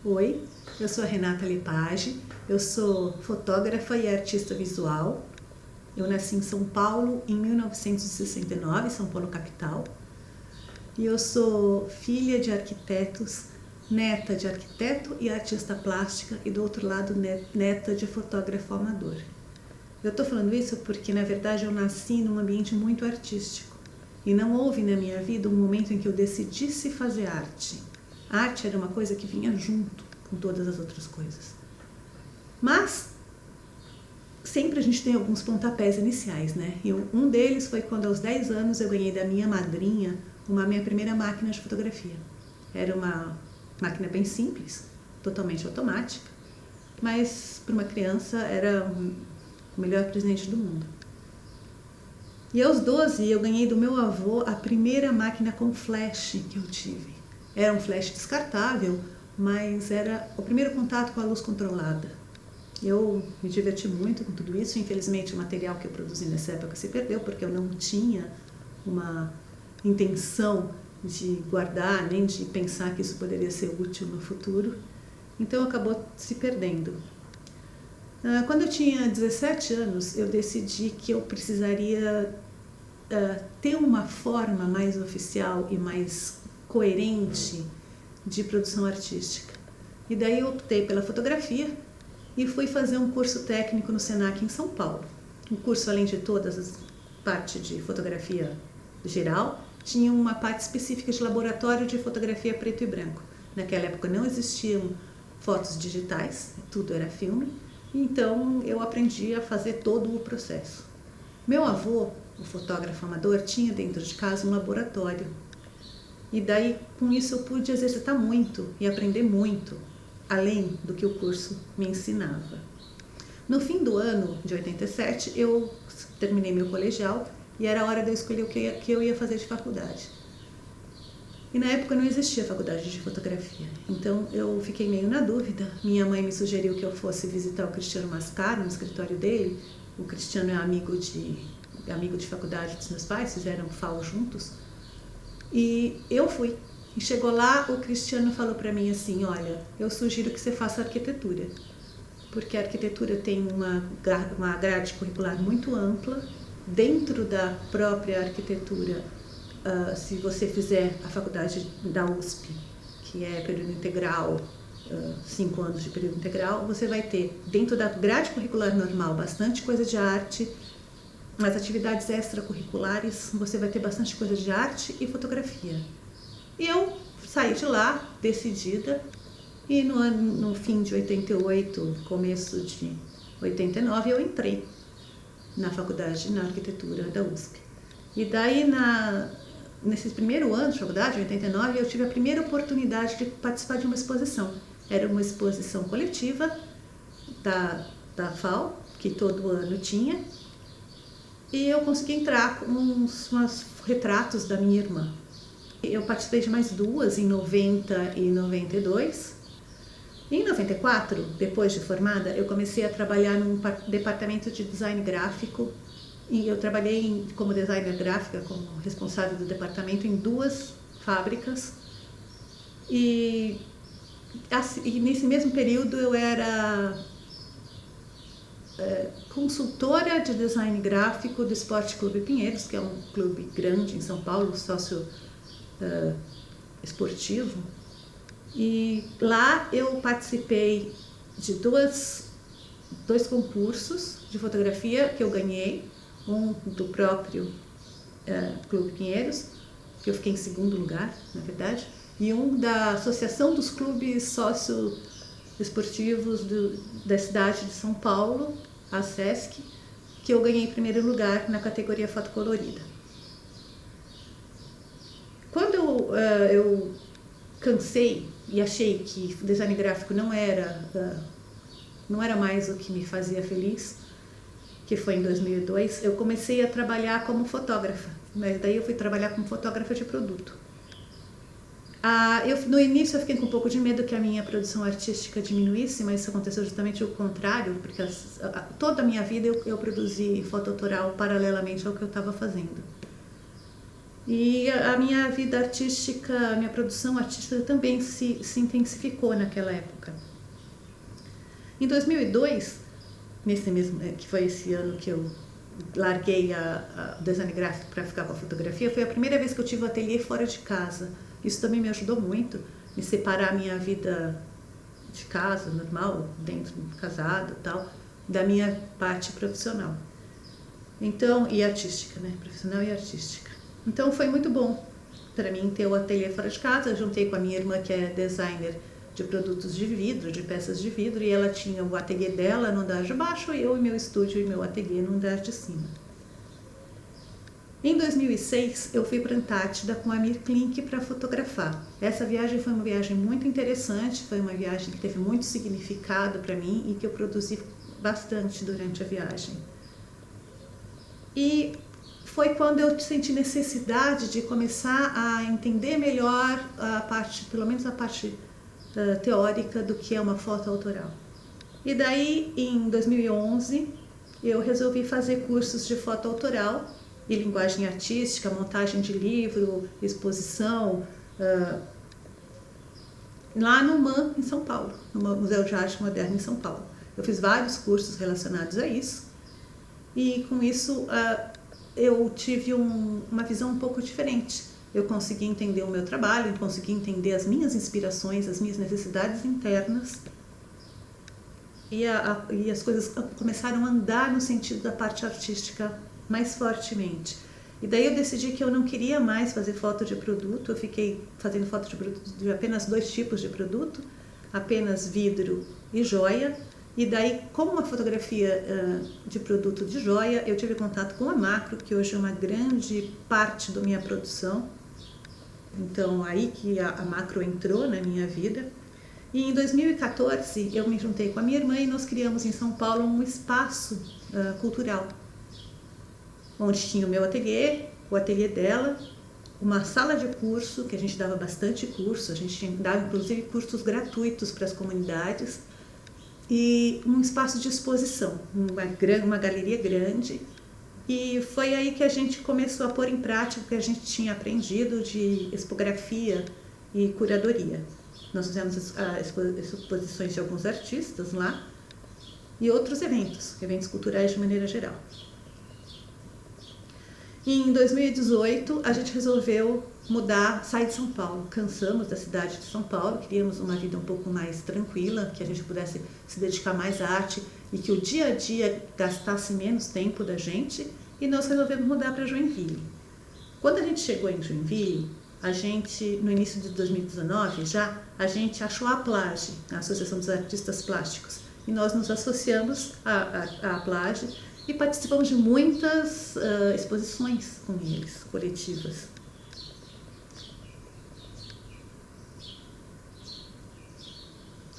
Oi, eu sou a Renata Lepage, eu sou fotógrafa e artista visual. Eu nasci em São Paulo em 1969, São Paulo capital. E eu sou filha de arquitetos, neta de arquiteto e artista plástica e do outro lado neta de fotógrafo amador. Eu estou falando isso porque na verdade eu nasci num ambiente muito artístico e não houve na minha vida um momento em que eu decidisse fazer arte. A arte era uma coisa que vinha junto com todas as outras coisas. Mas sempre a gente tem alguns pontapés iniciais, né? E um deles foi quando aos 10 anos eu ganhei da minha madrinha minha primeira máquina de fotografia. Era uma máquina bem simples, totalmente automática, mas para uma criança era o melhor presente do mundo. E aos 12 eu ganhei do meu avô a primeira máquina com flash que eu tive. Era um flash descartável, mas era o primeiro contato com a luz controlada. Eu me diverti muito com tudo isso. Infelizmente o material que eu produzi nessa época se perdeu, porque eu não tinha uma intenção de guardar, nem de pensar que isso poderia ser útil no futuro. Então acabou se perdendo. Quando eu tinha 17 anos, eu decidi que eu precisaria ter uma forma mais oficial e mais coerente de produção artística. E daí eu optei pela fotografia e fui fazer um curso técnico no Senac em São Paulo. O curso, além de todas as partes de fotografia geral, tinha uma parte específica de laboratório de fotografia preto e branco. Naquela época não existiam fotos digitais, tudo era filme. Então eu aprendi a fazer todo o processo. Meu avô, o fotógrafo amador, tinha dentro de casa um laboratório. E daí com isso eu pude exercitar muito e aprender muito, além do que o curso me ensinava. No fim do ano de 87 eu terminei meu colegial e era hora de eu escolher o que eu ia fazer de faculdade. E na época não existia faculdade de fotografia, então eu fiquei meio na dúvida. Minha mãe me sugeriu que eu fosse visitar o Cristiano Mascaro no escritório dele. O Cristiano é amigo de faculdade dos meus pais, fizeram FAO juntos. E eu fui. E chegou lá, o Cristiano falou para mim assim: olha, eu sugiro que você faça arquitetura, porque a arquitetura tem uma grade curricular muito ampla. Dentro da própria arquitetura, se você fizer a faculdade da USP, que é período integral, 5 anos de período integral, você vai ter, dentro da grade curricular normal, bastante coisa de arte. Nas atividades extracurriculares, você vai ter bastante coisa de arte e fotografia. E eu saí de lá, decidida, e no fim de 88, começo de 89, eu entrei na faculdade, na arquitetura da USP. E daí, nesse primeiro ano de faculdade, em 89, eu tive a primeira oportunidade de participar de uma exposição. Era uma exposição coletiva da FAO, que todo ano tinha, e eu consegui entrar com uns retratos da minha irmã. Eu participei de mais duas, em 90 e 92. Em 94, depois de formada, eu comecei a trabalhar num departamento de design gráfico e eu trabalhei como designer gráfica, como responsável do departamento em 2 fábricas. E nesse mesmo período eu era consultora de design gráfico do Esporte Clube Pinheiros, que é um clube grande em São Paulo, sócio esportivo. E lá eu participei de dois concursos de fotografia que eu ganhei, um do próprio Clube Pinheiros, que eu fiquei em segundo lugar, na verdade, e um da Associação dos Clubes Socioesportivos da cidade de São Paulo, a SESC, que eu ganhei em primeiro lugar na categoria foto colorida. Quando eu cansei e achei que design gráfico não era mais o que me fazia feliz, que foi em 2002, eu comecei a trabalhar como fotógrafa, mas daí eu fui trabalhar como fotógrafa de produto. No início eu fiquei com um pouco de medo que a minha produção artística diminuísse, mas isso aconteceu justamente o contrário, porque toda a minha vida eu produzi foto autoral paralelamente ao que eu estava fazendo. E a minha vida artística, a minha produção artística também se intensificou naquela época. Em 2002, nesse mesmo, que foi esse ano que eu larguei o design gráfico para ficar com a fotografia, foi a primeira vez que eu tive um ateliê fora de casa. Isso também me ajudou muito, me separar a minha vida de casa, normal, dentro, casada e tal, da minha parte profissional. Então, e artística, né? Profissional e artística. Então foi muito bom para mim ter o ateliê fora de casa. Eu juntei com a minha irmã, que é designer de produtos de vidro, de peças de vidro, e ela tinha o ateliê dela no andar de baixo, e eu e meu estúdio e meu ateliê no andar de cima. Em 2006, eu fui para a Antártida com a Mir Klink para fotografar. Essa viagem foi uma viagem muito interessante, foi uma viagem que teve muito significado para mim e que eu produzi bastante durante a viagem. E foi quando eu senti necessidade de começar a entender melhor a parte, pelo menos a parte teórica do que é uma foto autoral. E daí, em 2011, eu resolvi fazer cursos de foto autoral e linguagem artística, montagem de livro, exposição, lá no MAM, em São Paulo, no Museu de Arte Moderna em São Paulo. Eu fiz vários cursos relacionados a isso e com isso eu tive uma visão um pouco diferente. Eu consegui entender o meu trabalho, eu consegui entender as minhas inspirações, as minhas necessidades internas e as coisas começaram a andar no sentido da parte artística mais fortemente. E daí eu decidi que eu não queria mais fazer foto de produto, eu fiquei fazendo foto de produto de apenas 2 tipos de produto, apenas vidro e joia. E daí, como uma fotografia de produto de joia, eu tive contato com a macro, que hoje é uma grande parte da minha produção. Então, aí que a macro entrou na minha vida. E em 2014, eu me juntei com a minha irmã e nós criamos em São Paulo um espaço cultural, onde tinha o meu ateliê, o ateliê dela, uma sala de curso, que a gente dava bastante curso, a gente dava inclusive cursos gratuitos para as comunidades, e um espaço de exposição, uma galeria grande. E foi aí que a gente começou a pôr em prática o que a gente tinha aprendido de expografia e curadoria. Nós fizemos exposições de alguns artistas lá e outros eventos culturais de maneira geral. E em 2018, a gente resolveu sair de São Paulo. Cansamos da cidade de São Paulo, queríamos uma vida um pouco mais tranquila, que a gente pudesse se dedicar mais à arte e que o dia a dia gastasse menos tempo da gente, e nós resolvemos mudar para Joinville. Quando a gente chegou em Joinville, no início de 2019, a gente achou a Plage, a Associação dos Artistas Plásticos, e nós nos associamos à Plage e participamos de muitas exposições com eles, coletivas.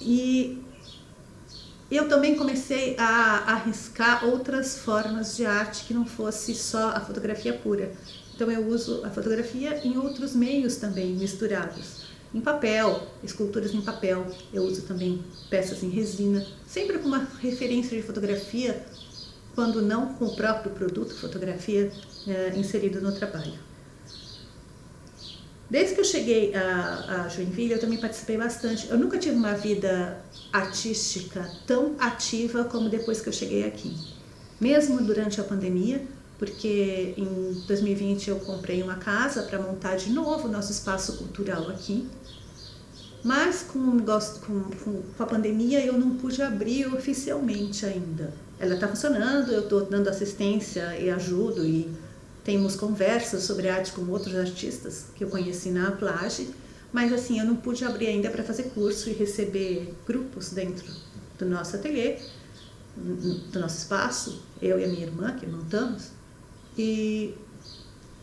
E eu também comecei a arriscar outras formas de arte que não fosse só a fotografia pura. Então eu uso a fotografia em outros meios também misturados. Em papel, esculturas em papel, eu uso também peças em resina, sempre com uma referência de fotografia, quando não com o próprio produto, fotografia, inserido no trabalho. Desde que eu cheguei a Joinville, eu também participei bastante. Eu nunca tive uma vida artística tão ativa como depois que eu cheguei aqui. Mesmo durante a pandemia, porque em 2020 eu comprei uma casa para montar de novo o nosso espaço cultural aqui. Mas com a pandemia eu não pude abrir oficialmente ainda. Ela está funcionando, eu estou dando assistência e ajudo e temos conversas sobre arte com outros artistas que eu conheci na Plage, mas assim, eu não pude abrir ainda para fazer curso e receber grupos dentro do nosso ateliê, do nosso espaço, eu e a minha irmã que montamos, e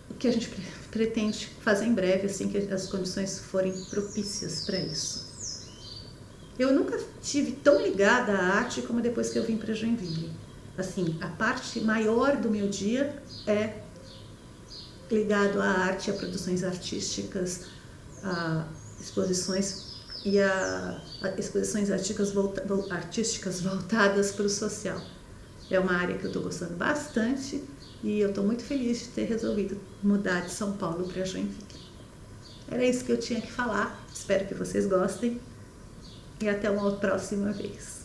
o que a gente pretende fazer em breve, assim que as condições forem propícias para isso. Eu nunca estive tão ligada à arte como depois que eu vim para Joinville. Assim, a parte maior do meu dia é ligado à arte, a produções artísticas, a exposições e a exposições artísticas voltadas para o social. É uma área que eu estou gostando bastante E eu estou muito feliz de ter resolvido mudar de São Paulo para Joinville. Era isso que eu tinha que falar. Espero que vocês gostem. E até uma próxima vez.